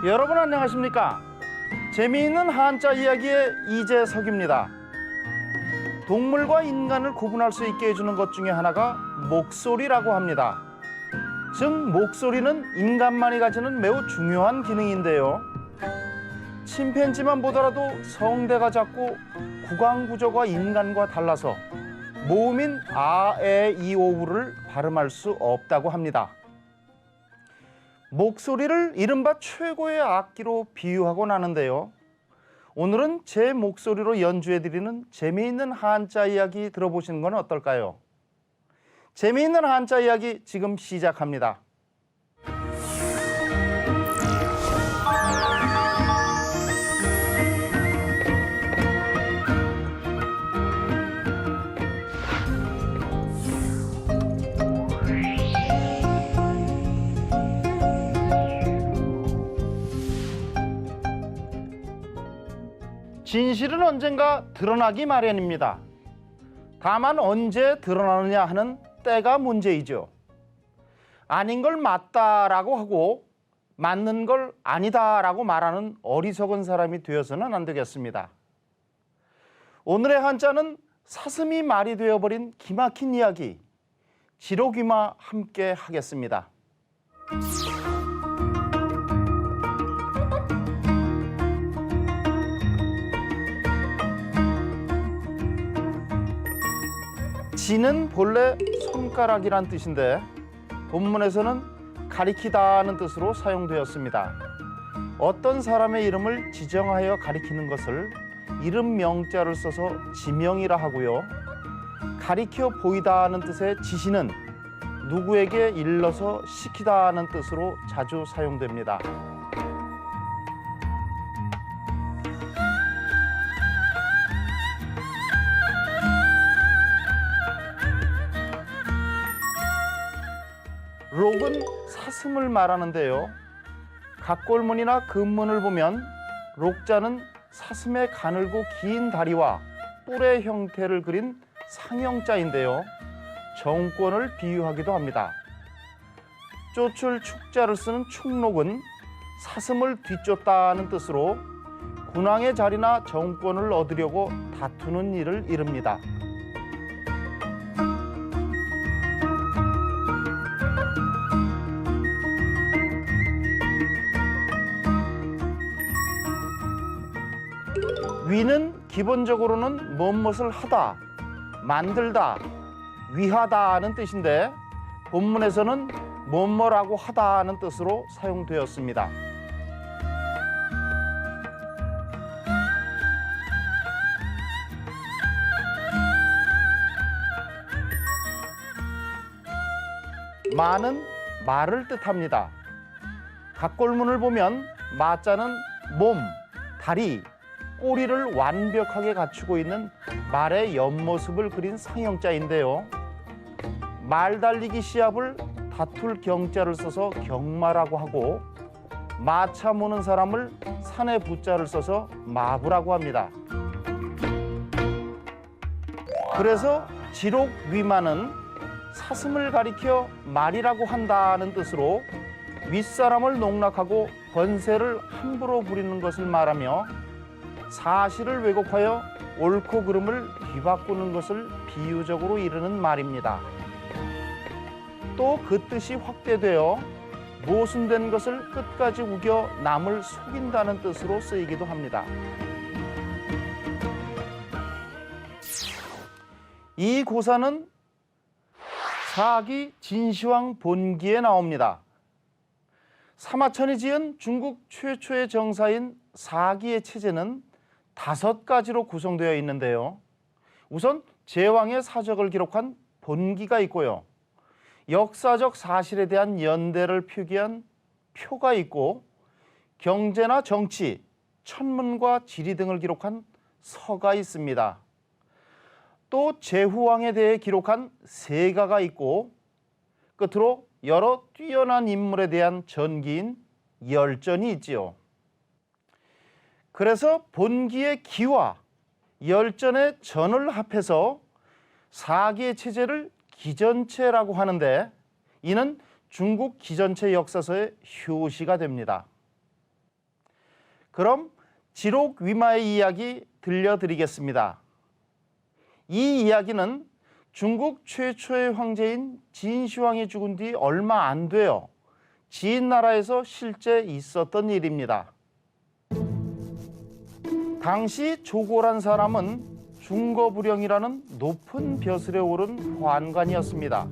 여러분 안녕하십니까? 재미있는 한자 이야기의 이재석입니다. 동물과 인간을 구분할 수 있게 해주는 것 중에 하나가 목소리라고 합니다. 즉 목소리는 인간만이 가지는 매우 중요한 기능인데요. 침팬지만 보더라도 성대가 작고 구강 구조가 인간과 달라서 모음인 아, 에, 이, 오우를 발음할 수 없다고 합니다. 목소리를 이른바 최고의 악기로 비유하곤 하는데요. 오늘은 제 목소리로 연주해드리는 재미있는 한자 이야기 들어보시는 건 어떨까요? 재미있는 한자 이야기 지금 시작합니다. 진실은 언젠가 드러나기 마련입니다. 다만 언제 드러나느냐 하는 때가 문제이죠. 아닌 걸 맞다라고 하고 맞는 걸 아니다라고 말하는 어리석은 사람이 되어서는 안 되겠습니다. 오늘의 한자는 사슴이 말이 되어버린 기막힌 이야기, 지로귀마 함께 하겠습니다. 지는 본래 손가락이란 뜻인데 본문에서는 가리키다는 뜻으로 사용되었습니다. 어떤 사람의 이름을 지정하여 가리키는 것을 이름 명자를 써서 지명이라 하고요. 가리켜 보이다는 뜻의 지시는 누구에게 일러서 시키다는 뜻으로 자주 사용됩니다. 록은 사슴을 말하는데요. 각골문이나 금문을 보면 록자는 사슴의 가늘고 긴 다리와 뿔의 형태를 그린 상형자인데요. 정권을 비유하기도 합니다. 쫓을 축자를 쓰는 축록은 사슴을 뒤쫓다는 뜻으로 군왕의 자리나 정권을 얻으려고 다투는 일을 이릅니다. 위는 기본적으로는 무엇을 하다, 만들다, 위하다는 뜻인데 본문에서는 뭐뭐라고 하다는 뜻으로 사용되었습니다. 마는 말을 뜻합니다. 각골문을 보면 마자는 몸, 다리, 꼬리를 완벽하게 갖추고 있는 말의 옆모습을 그린 상형자인데요. 말 달리기 시합을 다툴 경자를 써서 경마라고 하고 마차 모는 사람을 산에 부자를 써서 마부라고 합니다. 그래서 지록위마는 사슴을 가리켜 말이라고 한다는 뜻으로 윗사람을 농락하고 권세를 함부로 부리는 것을 말하며 사실을 왜곡하여 옳고 그름을 뒤바꾸는 것을 비유적으로 이르는 말입니다. 또 그 뜻이 확대되어 모순된 것을 끝까지 우겨 남을 속인다는 뜻으로 쓰이기도 합니다. 이 고사는 사기 진시황 본기에 나옵니다. 사마천이 지은 중국 최초의 정사인 사기의 체제는 5가지로 구성되어 있는데요. 우선 제왕의 사적을 기록한 본기가 있고요. 역사적 사실에 대한 연대를 표기한 표가 있고 경제나 정치, 천문과 지리 등을 기록한 서가 있습니다. 또 제후왕에 대해 기록한 세가가 있고 끝으로 여러 뛰어난 인물에 대한 전기인 열전이 있지요. 그래서 본기의 기와 열전의 전을 합해서 사기의 체제를 기전체라고 하는데 이는 중국 기전체 역사서의 효시가 됩니다. 그럼 지록위마의 이야기 들려드리겠습니다. 이 이야기는 중국 최초의 황제인 진시황이 죽은 뒤 얼마 안 되어 지인나라에서 실제 있었던 일입니다. 당시 조고란 사람은 중거부령이라는 높은 벼슬에 오른 환관이었습니다.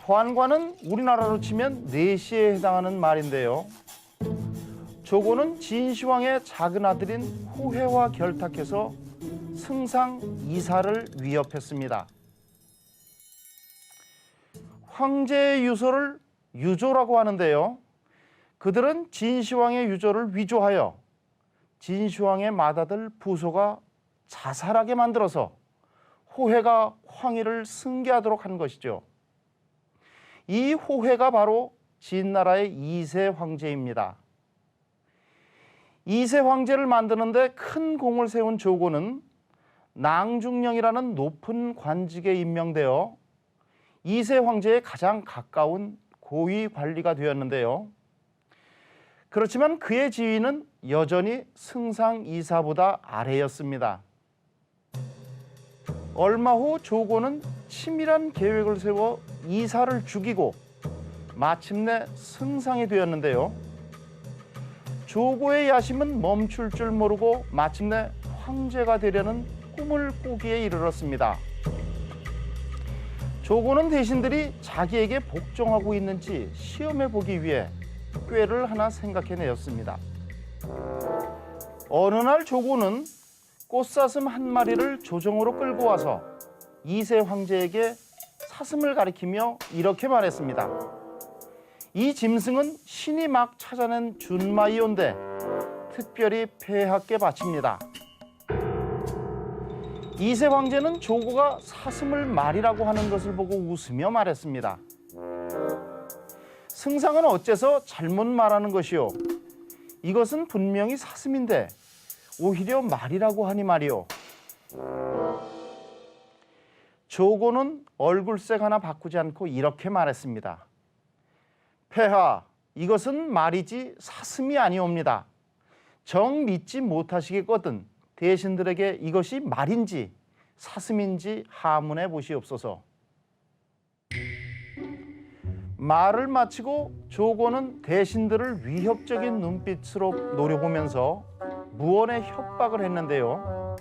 환관은 우리나라로 치면 내시에 해당하는 말인데요. 조고는 진시황의 작은 아들인 호해와 결탁해서 승상 이사를 위협했습니다. 황제의 유서를 유조라고 하는데요. 그들은 진시황의 유조를 위조하여 진시황의 맏아들 부소가 자살하게 만들어서 호해가 황위를 승계하도록 한 것이죠. 이 호해가 바로 진나라의 2세 황제입니다. 2세 황제를 만드는데 큰 공을 세운 조고는 낭중령이라는 높은 관직에 임명되어 2세 황제의 가장 가까운 고위 관리가 되었는데요. 그렇지만 그의 지위는 여전히 승상 이사보다 아래였습니다. 얼마 후 조고는 치밀한 계획을 세워 이사를 죽이고 마침내 승상이 되었는데요. 조고의 야심은 멈출 줄 모르고 마침내 황제가 되려는 꿈을 꾸기에 이르렀습니다. 조고는 대신들이 자기에게 복종하고 있는지 시험해 보기 위해 꾀를 하나 생각해내었습니다. 어느 날 조고는 꽃사슴 한 마리를 조정으로 끌고 와서 2세 황제에게 사슴을 가리키며 이렇게 말했습니다. 이 짐승은 신이 막 찾아낸 준마이온데 특별히 폐하께 바칩니다. 2세 황제는 조고가 사슴을 말이라고 하는 것을 보고 웃으며 말했습니다. 승상은 어째서 잘못 말하는 것이오? 이것은 분명히 사슴인데 오히려 말이라고 하니 말이오. 조고는 얼굴색 하나 바꾸지 않고 이렇게 말했습니다. 폐하, 이것은 말이지 사슴이 아니옵니다. 정 믿지 못하시겠거든 대신들에게 이것이 말인지 사슴인지 하문해 보시옵소서. 말을 마치고 조고는 대신들을 위협적인 눈빛으로 노려보면서 무언의 협박을 했는데요.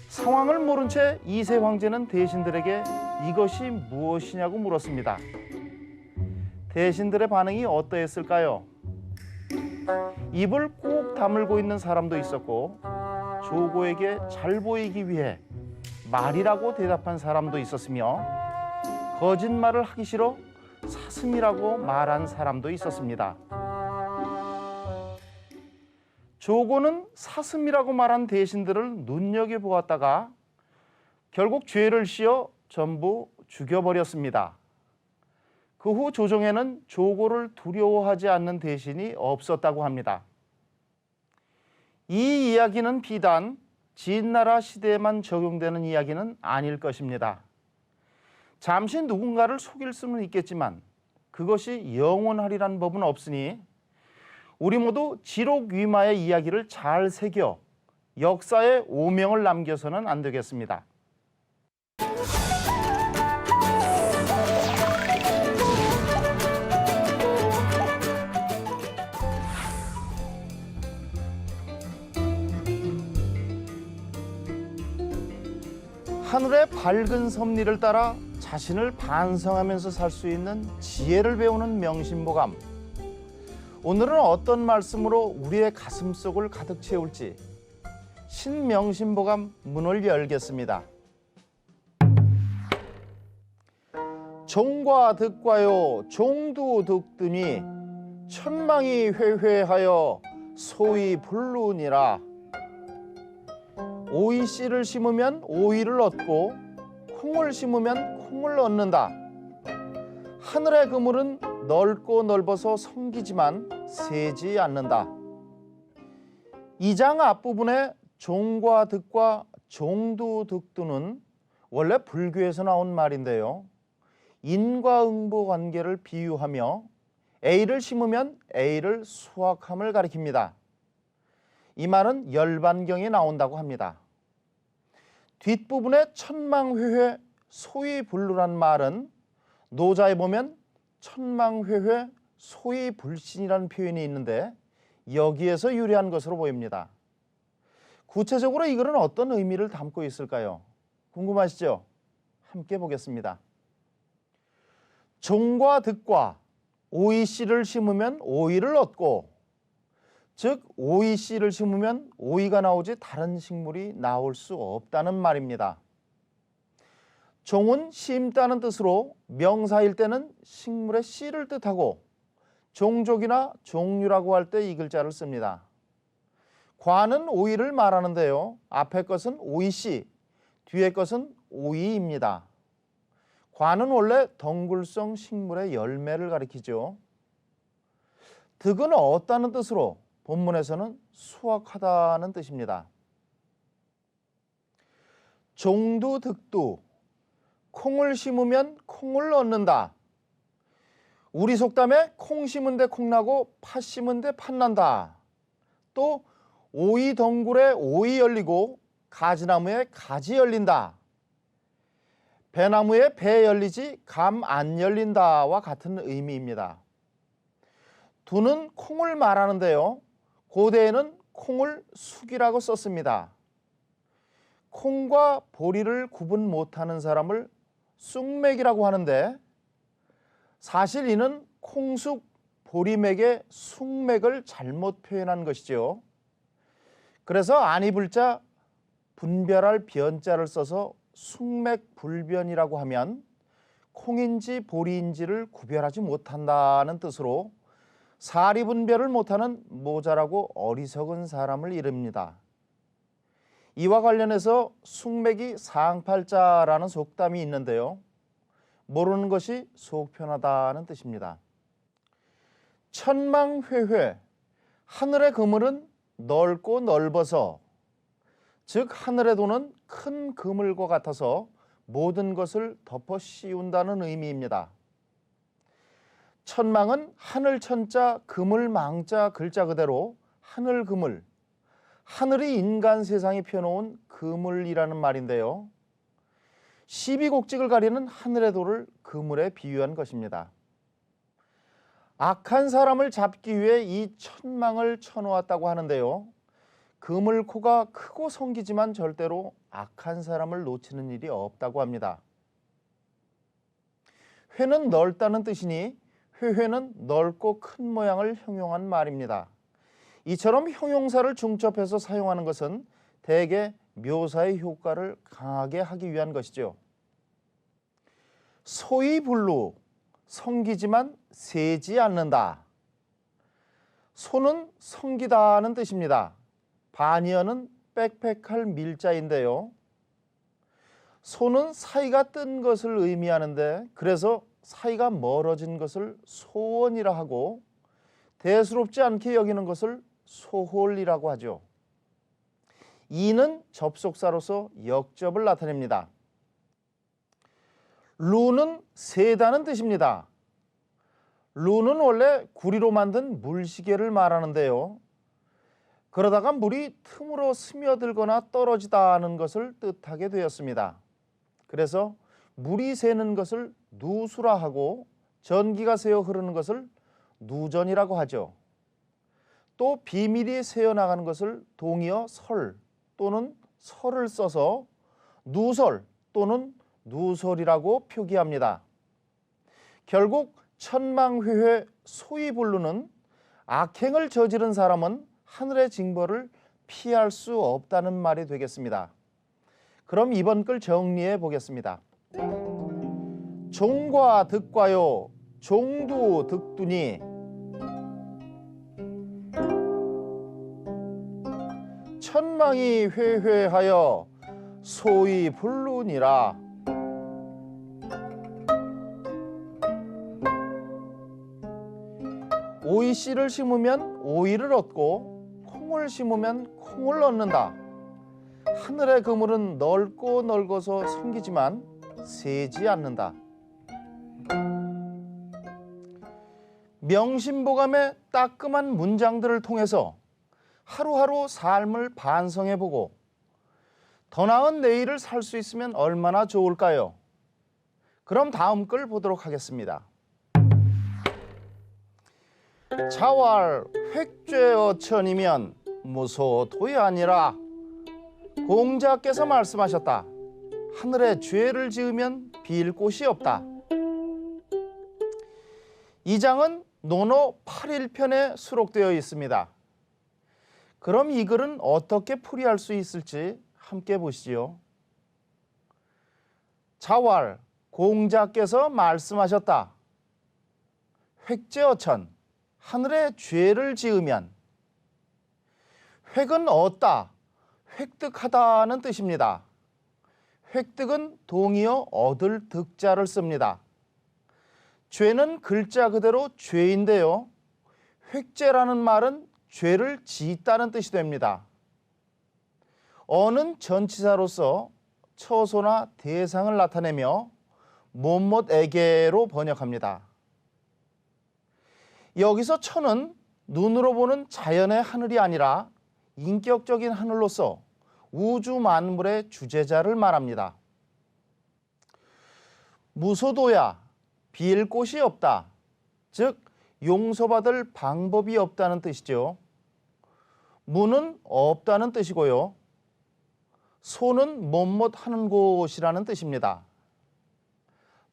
상황을 모른 채 2세 황제는 대신들에게 이것이 무엇이냐고 물었습니다. 대신들의 반응이 어떠했을까요? 입을 꼭 다물고 있는 사람도 있었고 조고에게 잘 보이기 위해 말이라고 대답한 사람도 있었으며 거짓말을 하기 싫어 사슴이라고 말한 사람도 있었습니다. 조고는 사슴이라고 말한 대신들을 눈여겨보았다가 결국 죄를 씌어 전부 죽여버렸습니다. 그 후 조정에는 조고를 두려워하지 않는 대신이 없었다고 합니다. 이 이야기는 비단 진나라 시대에만 적용되는 이야기는 아닐 것입니다. 잠시 누군가를 속일 수는 있겠지만 그것이 영원하리란 법은 없으니 우리 모두 지록위마의 이야기를 잘 새겨 역사에 오명을 남겨서는 안 되겠습니다. 하늘의 밝은 섭리를 따라 자신을 반성하면서 살 수 있는 지혜를 배우는 명심보감. 오늘은 어떤 말씀으로 우리의 가슴속을 가득 채울지 신명심보감 문을 열겠습니다. 종과 득과요 종두 득드니 천망이 회회하여 소위 불루니라. 오이씨를 심으면 오이를 얻고 콩을 심으면 콩을 얻는다. 하늘의 그물은 넓고 넓어서 성기지만 새지 않는다. 이 장 앞부분에 종과 득과 종두득두는 원래 불교에서 나온 말인데요. 인과응보 관계를 비유하며 A를 심으면 A를 수확함을 가리킵니다. 이 말은 열반경에 나온다고 합니다. 뒷부분에 천망회회 소위불루란 말은 노자에 보면 천망회회 소위불신이라는 표현이 있는데 여기에서 유래한 것으로 보입니다. 구체적으로 이 글은 어떤 의미를 담고 있을까요? 궁금하시죠? 함께 보겠습니다. 종과 득과 오이씨를 심으면 오이를 얻고, 즉 오이씨를 심으면 오이가 나오지 다른 식물이 나올 수 없다는 말입니다. 종은 심다는 뜻으로 명사일 때는 식물의 씨를 뜻하고 종족이나 종류라고 할 때 이 글자를 씁니다. 과는 오이를 말하는데요. 앞에 것은 오이씨, 뒤에 것은 오이입니다. 과는 원래 덩굴성 식물의 열매를 가리키죠. 득은 얻다는 뜻으로 본문에서는 수확하다는 뜻입니다. 종두 득두, 콩을 심으면 콩을 얻는다. 우리 속담에 콩 심은 데 콩 나고 팥 심은 데 팥 난다. 또 오이 덩굴에 오이 열리고 가지나무에 가지 열린다. 배나무에 배 열리지 감 안 열린다와 같은 의미입니다. 두는 콩을 말하는데요. 고대에는 콩을 숙이라고 썼습니다. 콩과 보리를 구분 못하는 사람을 쑥맥이라고 하는데 사실 이는 콩숙 보리맥의 숙맥을 잘못 표현한 것이죠. 그래서 안 입을 자 분별할 변자를 써서 숙맥불변이라고 하면 콩인지 보리인지를 구별하지 못한다는 뜻으로 사리 분별을 못하는 모자라고 어리석은 사람을 이릅니다. 이와 관련해서 숙맥이 상팔자라는 속담이 있는데요. 모르는 것이 속편하다는 뜻입니다. 천망회회, 하늘의 그물은 넓고 넓어서, 즉 하늘의 도는 큰 그물과 같아서 모든 것을 덮어 씌운다는 의미입니다. 천망은 하늘 천자 그물 망자 글자 그대로 하늘 그물, 하늘이 인간 세상에 펴놓은 그물이라는 말인데요. 시비곡직을 가리는 하늘의 도를 그물에 비유한 것입니다. 악한 사람을 잡기 위해 이 천망을 쳐놓았다고 하는데요. 그물코가 크고 성기지만 절대로 악한 사람을 놓치는 일이 없다고 합니다. 회는 넓다는 뜻이니 회회는 넓고 큰 모양을 형용한 말입니다. 이처럼 형용사를 중첩해서 사용하는 것은 대개 묘사의 효과를 강하게 하기 위한 것이죠. 소위불루, 성기지만 세지 않는다. 소는 성기다는 뜻입니다. 반이어는 빽빽할 밀자인데요. 소는 사이가 뜬 것을 의미하는데 그래서 사이가 멀어진 것을 소원이라 하고 대수롭지 않게 여기는 것을 소홀이라고 하죠. 이는 접속사로서 역접을 나타냅니다. 루는 세다는 뜻입니다. 루는 원래 구리로 만든 물시계를 말하는데요. 그러다가 물이 틈으로 스며들거나 떨어지다는 것을 뜻하게 되었습니다. 그래서 물이 새는 것을 누수라 하고 전기가 새어 흐르는 것을 누전이라고 하죠. 또 비밀이 새어나가는 것을 동이어 설 또는 설을 써서 누설 또는 누설이라고 표기합니다. 결국 천망회회 소위불루는 악행을 저지른 사람은 하늘의 징벌을 피할 수 없다는 말이 되겠습니다. 그럼 이번 글 정리해 보겠습니다. 종과 득과요, 종두 득두니 천망이 회회하여 소위불루니라. 오이씨를 심으면 오이를 얻고 콩을 심으면 콩을 얻는다. 하늘의 그물은 넓고 넓어서 성기지만 새지 않는다. 명심보감의 따끔한 문장들을 통해서 하루하루 삶을 반성해보고 더 나은 내일을 살 수 있으면 얼마나 좋을까요? 그럼 다음 글 보도록 하겠습니다. 자왈 획죄어천이면 무소토이 아니라. 공자께서 말씀하셨다. 하늘에 죄를 지으면 빌 곳이 없다. 이 장은 논어 8일편에 수록되어 있습니다. 그럼 이 글은 어떻게 풀이할 수 있을지 함께 보시지요. 자왈, 공자께서 말씀하셨다. 획죄어천, 하늘에 죄를 지으면. 획은 얻다, 획득하다는 뜻입니다. 획득은 동의어 얻을 득자를 씁니다. 죄는 글자 그대로 죄인데요. 획죄라는 말은 죄를 짓다는 뜻이 됩니다. 어는 전치사로서 처소나 대상을 나타내며 못못에게로 번역합니다. 여기서 천은 눈으로 보는 자연의 하늘이 아니라 인격적인 하늘로서 우주 만물의 주재자를 말합니다. 무소도야, 빌 곳이 없다. 즉 용서받을 방법이 없다는 뜻이죠. 무는 없다는 뜻이고요. 소는 못못하는 곳이라는 뜻입니다.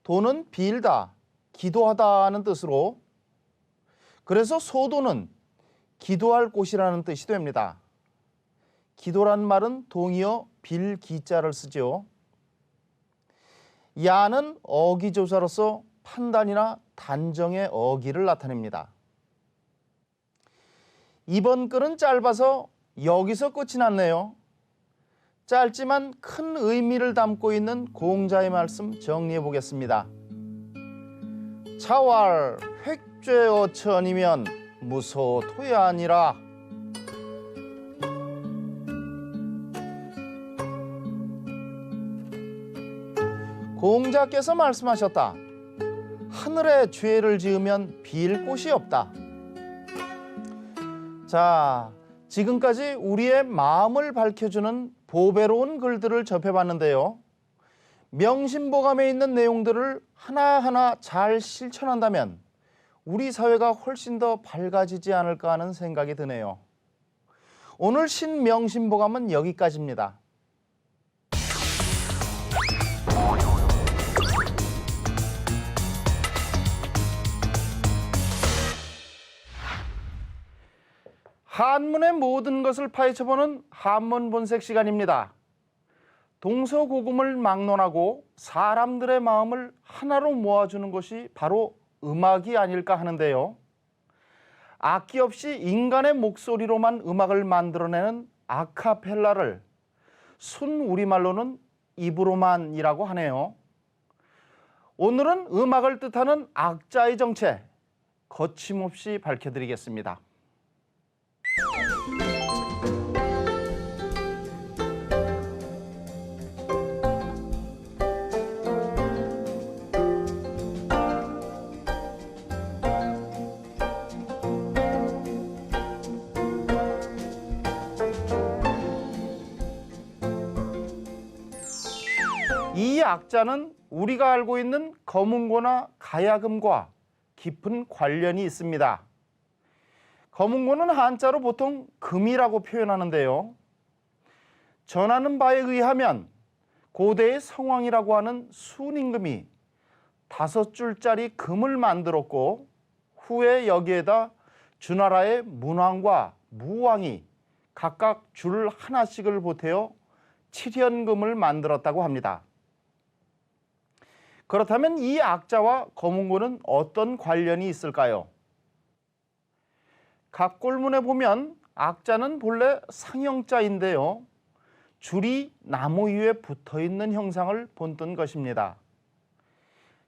도는 빌다, 기도하다는 뜻으로, 그래서 소도는 기도할 곳이라는 뜻이 됩니다. 기도란 말은 동의어 빌 기자를 쓰죠. 야는 어기조사로서 판단이나 단정의 어기를 나타냅니다. 이번 글은 짧아서 여기서 끝이 났네요. 짧지만 큰 의미를 담고 있는 공자의 말씀 정리해 보겠습니다. 자왈 획죄어천이면 무소토이 아니라. 공자께서 말씀하셨다. 하늘에 죄를 지으면 빌 곳이 없다. 자, 지금까지 우리의 마음을 밝혀주는 보배로운 글들을 접해봤는데요. 명심보감에 있는 내용들을 하나하나 잘 실천한다면 우리 사회가 훨씬 더 밝아지지 않을까 하는 생각이 드네요. 오늘 신명심보감은 여기까지입니다. 한문의 모든 것을 파헤쳐보는 한문 본색 시간입니다. 동서고금을 막론하고 사람들의 마음을 하나로 모아주는 것이 바로 음악이 아닐까 하는데요. 악기 없이 인간의 목소리로만 음악을 만들어내는 아카펠라를 순 우리말로는 입으로만이라고 하네요. 오늘은 음악을 뜻하는 악자의 정체 거침없이 밝혀드리겠습니다. 이 악자는 우리가 알고 있는 거문고나 가야금과 깊은 관련이 있습니다. 거문고는 한자로 보통 금이라고 표현하는데요. 전하는 바에 의하면 고대의 성왕이라고 하는 순임금이 5줄짜리 금을 만들었고 후에 여기에다 주나라의 문왕과 무왕이 각각 줄 하나씩을 보태어 7현금을 만들었다고 합니다. 그렇다면 이 악자와 거문고는 어떤 관련이 있을까요? 갑골문에 보면 악자는 본래 상형자인데요. 줄이 나무 위에 붙어있는 형상을 본뜬 것입니다.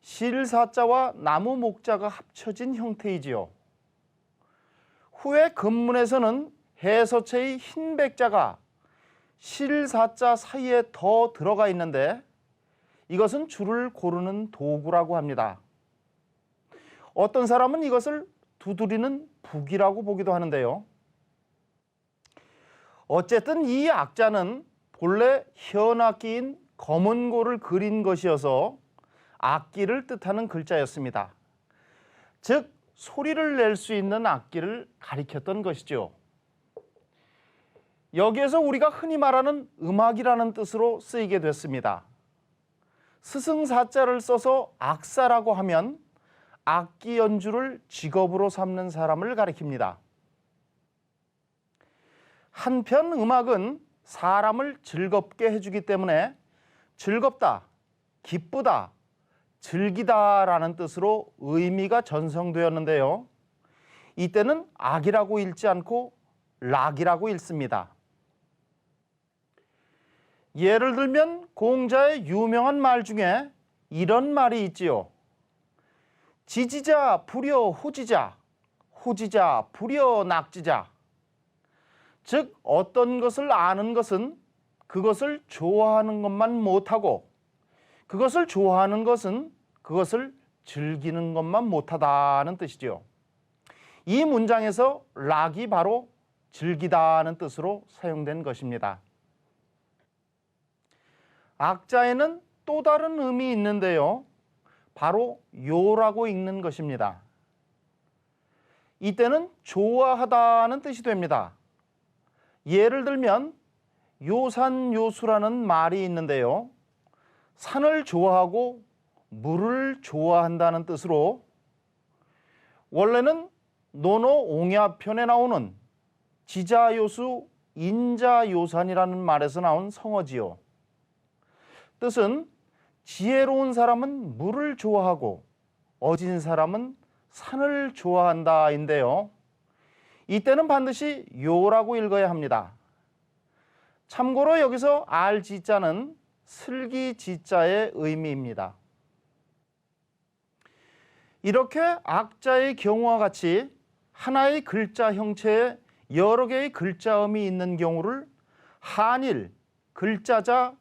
실사자와 나무 목자가 합쳐진 형태이지요. 후에 금문에서는 해서체의 흰 백자가 실사자 사이에 더 들어가 있는데 이것은 줄을 고르는 도구라고 합니다. 어떤 사람은 이것을 두드리는 북이라고 보기도 하는데요. 어쨌든 이 악자는 본래 현악기인 검은고를 그린 것이어서 악기를 뜻하는 글자였습니다. 즉 소리를 낼 수 있는 악기를 가리켰던 것이죠. 여기에서 우리가 흔히 말하는 음악이라는 뜻으로 쓰이게 됐습니다. 스승사자를 써서 악사라고 하면 악기 연주를 직업으로 삼는 사람을 가리킵니다. 한편 음악은 사람을 즐겁게 해주기 때문에 즐겁다, 기쁘다, 즐기다라는 뜻으로 의미가 전성되었는데요. 이때는 악이라고 읽지 않고 락이라고 읽습니다. 예를 들면 공자의 유명한 말 중에 이런 말이 있지요. 지지자 불여 호지자, 호지자 불여 낙지자. 즉 어떤 것을 아는 것은 그것을 좋아하는 것만 못하고 그것을 좋아하는 것은 그것을 즐기는 것만 못하다는 뜻이죠. 이 문장에서 락이 바로 즐기다는 뜻으로 사용된 것입니다. 악자에는 또 다른 의미 있는데요. 바로 요라고 읽는 것입니다. 이때는 좋아하다는 뜻이 됩니다. 예를 들면 요산요수라는 말이 있는데요. 산을 좋아하고 물을 좋아한다는 뜻으로 원래는 논어옹야편에 나오는 지자요수 인자요산이라는 말에서 나온 성어지요. 뜻은 지혜로운 사람은 물을 좋아하고 어진 사람은 산을 좋아한다인데요. 이때는 반드시 요라고 읽어야 합니다. 참고로 여기서 알지자는 슬기지자의 의미입니다. 이렇게 악자의 경우와 같이 하나의 글자 형체에 여러 개의 글자음이 있는 경우를 한일, 글자자,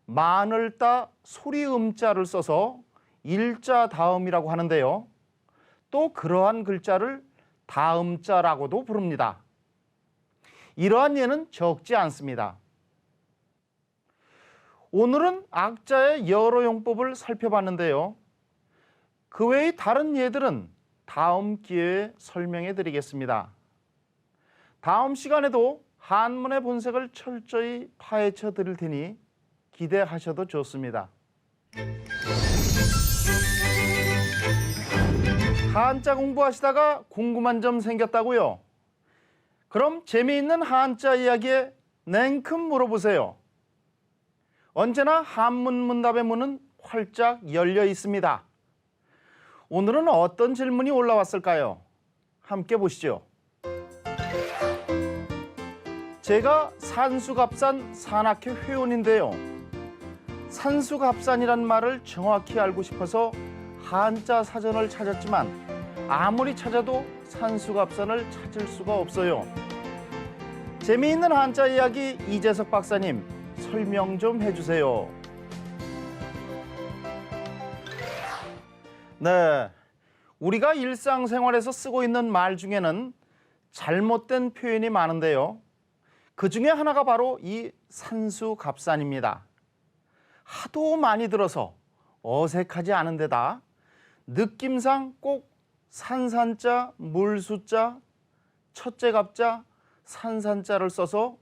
마늘따, 소리음자를 써서 일자 다음이라고 하는데요. 또 그러한 글자를 다음자라고도 부릅니다. 이러한 예는 적지 않습니다. 오늘은 악자의 여러 용법을 살펴봤는데요. 그 외의 다른 예들은 다음 기회에 설명해 드리겠습니다. 다음 시간에도 한문의 본색을 철저히 파헤쳐 드릴 테니 기대하셔도 좋습니다. 한자 공부하시다가 궁금한 점 생겼다고요? 그럼 재미있는 한자 이야기에 냉큼 물어보세요. 언제나 한문 문답의 문은 활짝 열려 있습니다. 오늘은 어떤 질문이 올라왔을까요? 함께 보시죠. 제가 산수갑산 산악회 회원인데요. 산수갑산이란 말을 정확히 알고 싶어서 한자 사전을 찾았지만 아무리 찾아도 산수갑산을 찾을 수가 없어요. 재미있는 한자 이야기 이재석 박사님 설명 좀 해주세요. 네, 우리가 일상생활에서 쓰고 있는 말 중에는 잘못된 표현이 많은데요. 그 중에 하나가 바로 이 산수갑산입니다. 하도 많이 들어서 어색하지 않은 데다 느낌상 꼭 산산자, 물수자, 첫째 갑자, 산산자를 써서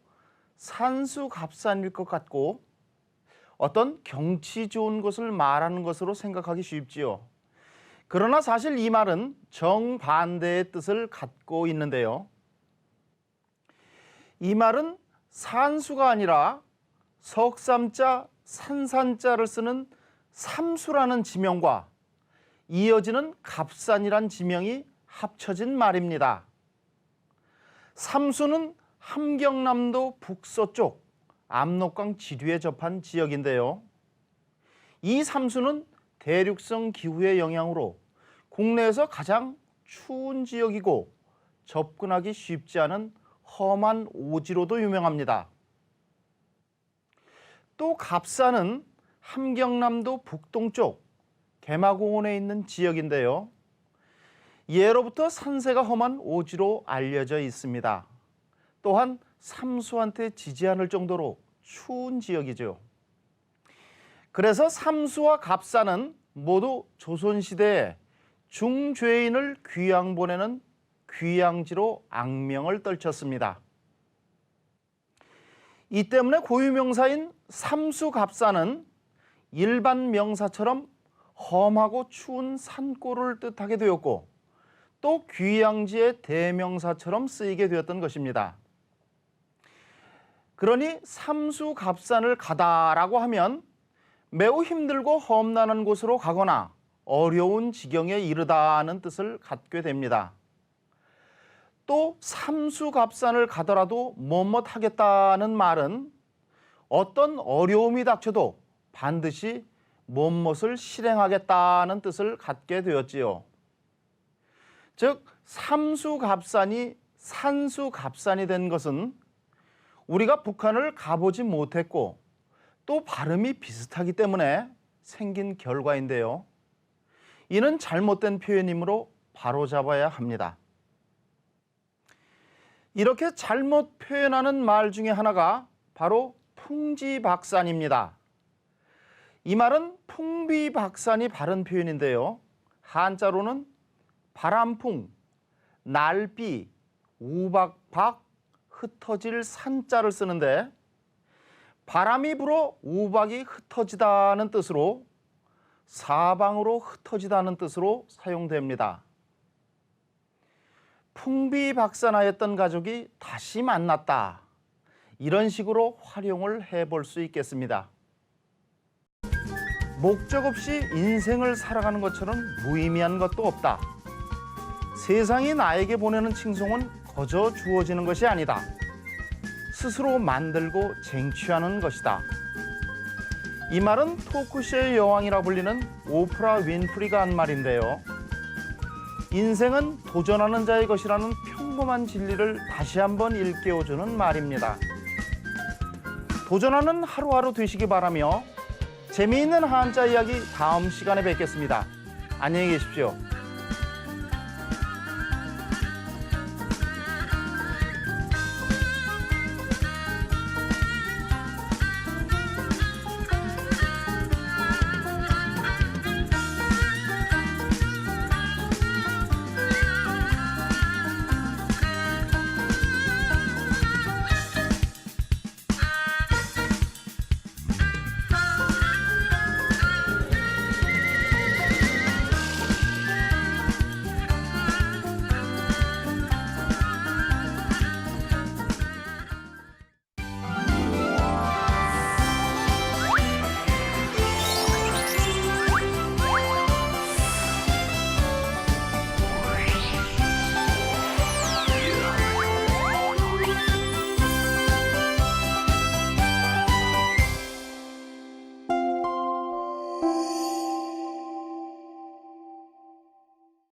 산수갑산일 것 같고 어떤 경치 좋은 곳을 말하는 것으로 생각하기 쉽지요. 그러나 사실 이 말은 정반대의 뜻을 갖고 있는데요. 이 말은 산수가 아니라 석삼자, 산산자를 쓰는 삼수라는 지명과 이어지는 갑산이란 지명이 합쳐진 말입니다. 삼수는 함경남도 북서쪽 압록강 지류에 접한 지역인데요. 이 삼수는 대륙성 기후의 영향으로 국내에서 가장 추운 지역이고 접근하기 쉽지 않은 험한 오지로도 유명합니다. 또 갑산은 함경남도 북동쪽 개마고원에 있는 지역인데요. 예로부터 산세가 험한 오지로 알려져 있습니다. 또한 삼수한테 지지 않을 정도로 추운 지역이죠. 그래서 삼수와 갑사는 모두 조선시대에 중죄인을 귀양 보내는 귀양지로 악명을 떨쳤습니다. 이 때문에 고유명사인 삼수갑사는 일반 명사처럼 험하고 추운 산골을 뜻하게 되었고 또 귀양지의 대명사처럼 쓰이게 되었던 것입니다. 그러니 삼수갑산을 가다라고 하면 매우 힘들고 험난한 곳으로 가거나 어려운 지경에 이르다는 뜻을 갖게 됩니다. 또 삼수갑산을 가더라도 뭐뭇하겠다는 말은 어떤 어려움이 닥쳐도 반드시 뭐뭇을 실행하겠다는 뜻을 갖게 되었지요. 즉 삼수갑산이 산수갑산이 된 것은 우리가 북한을 가보지 못했고 또 발음이 비슷하기 때문에 생긴 결과인데요. 이는 잘못된 표현이므로 바로잡아야 합니다. 이렇게 잘못 표현하는 말 중에 하나가 바로 풍지박산입니다. 이 말은 풍비박산이 바른 표현인데요. 한자로는 바람풍, 날비, 우박박, 흩어질 산자를 쓰는데 바람이 불어 우박이 흩어지다는 뜻으로 사방으로 흩어지다는 뜻으로 사용됩니다. 풍비박산하였던 가족이 다시 만났다. 이런 식으로 활용을 해볼 수 있겠습니다. 목적 없이 인생을 살아가는 것처럼 무의미한 것도 없다. 세상이 나에게 보내는 칭송은 거저 주어지는 것이 아니다. 스스로 만들고 쟁취하는 것이다. 이 말은 토크쇼의 여왕이라 불리는 오프라 윈프리가 한 말인데요. 인생은 도전하는 자의 것이라는 평범한 진리를 다시 한번 일깨워주는 말입니다. 도전하는 하루하루 되시기 바라며 재미있는 한자 이야기 다음 시간에 뵙겠습니다. 안녕히 계십시오.